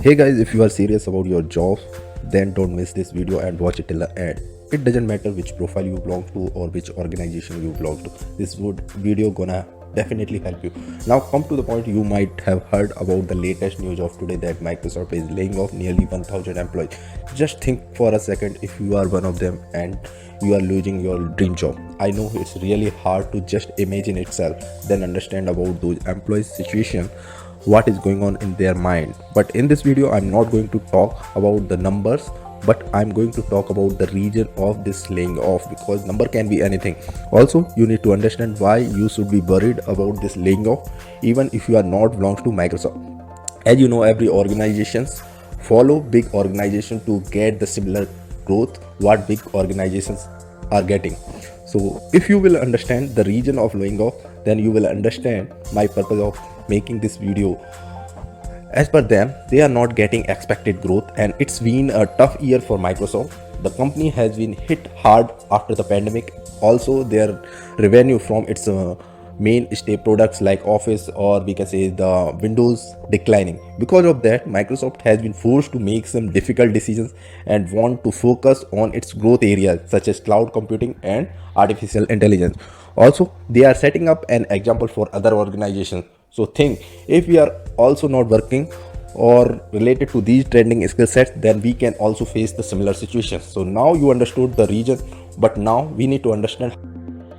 Hey guys, if you are serious about your job, then don't miss this video and watch it till the end. It doesn't matter which profile you belong to or which organization you belong to. This video gonna definitely help you. Now come to the point. You might have heard about the latest news of today that Microsoft is laying off nearly 1000 employees. Just think for a second if you are one of them and you are losing your dream job. I know it's really hard to just imagine itself, then understand about those employees' situation, what is going on in their mind. But in this video I'm not going to talk about the numbers, but I'm going to talk about the reason of this laying off, because number can be anything. Also, you need to understand why you should be worried about this laying off even if you are not belongs to Microsoft. As you know, every organizations follow big organization to get the similar growth what big organizations are getting. So if you will understand the reason of laying off, then you will understand my purpose of making this video. As per them, they are not getting expected growth, and it's been a tough year for Microsoft. The company has been hit hard after the pandemic. Also, their revenue from its mainstay products like Office, or we can say the Windows, declining. Because of that, Microsoft has been forced to make some difficult decisions and want to focus on its growth areas such as cloud computing and artificial intelligence. Also, they are setting up an example for other organizations. So think, if we are also not working or related to these trending skill sets, then we can also face the similar situations. So now you understood the reason, but now we need to understand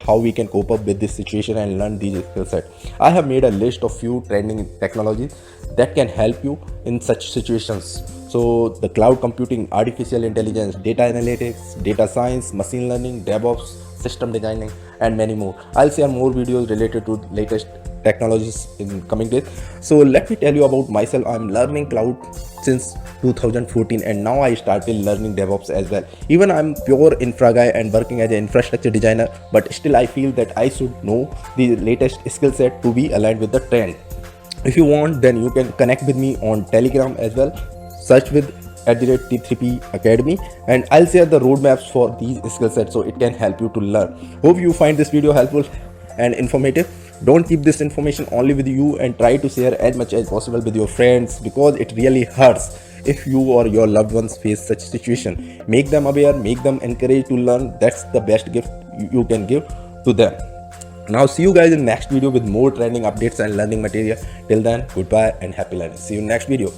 how we can cope up with this situation and learn these skill sets. I have made a list of few trending technologies that can help you in such situations. So the cloud computing, artificial intelligence, data analytics, data science, machine learning, DevOps, system designing, and many more. I'll share more videos related to latest technologies in coming days. So let me tell you about myself. I'm learning cloud since 2014, and now I started learning DevOps as well. Even I'm pure infra guy and working as an infrastructure designer, but still I feel that I should know the latest skill set to be aligned with the trend. If you want, then you can connect with me on Telegram as well. Search with @T3P Academy, and I'll share the roadmaps for these skill sets so it can help you to learn. Hope you find this video helpful and informative. Don't keep this information only with you, and try to share as much as possible with your friends, because it really hurts if you or your loved ones face such situation. Make them aware, make them encouraged to learn. That's the best gift you can give to them. Now see you guys in next video with more trending updates and learning material. Till then, goodbye and happy learning. See you in next video.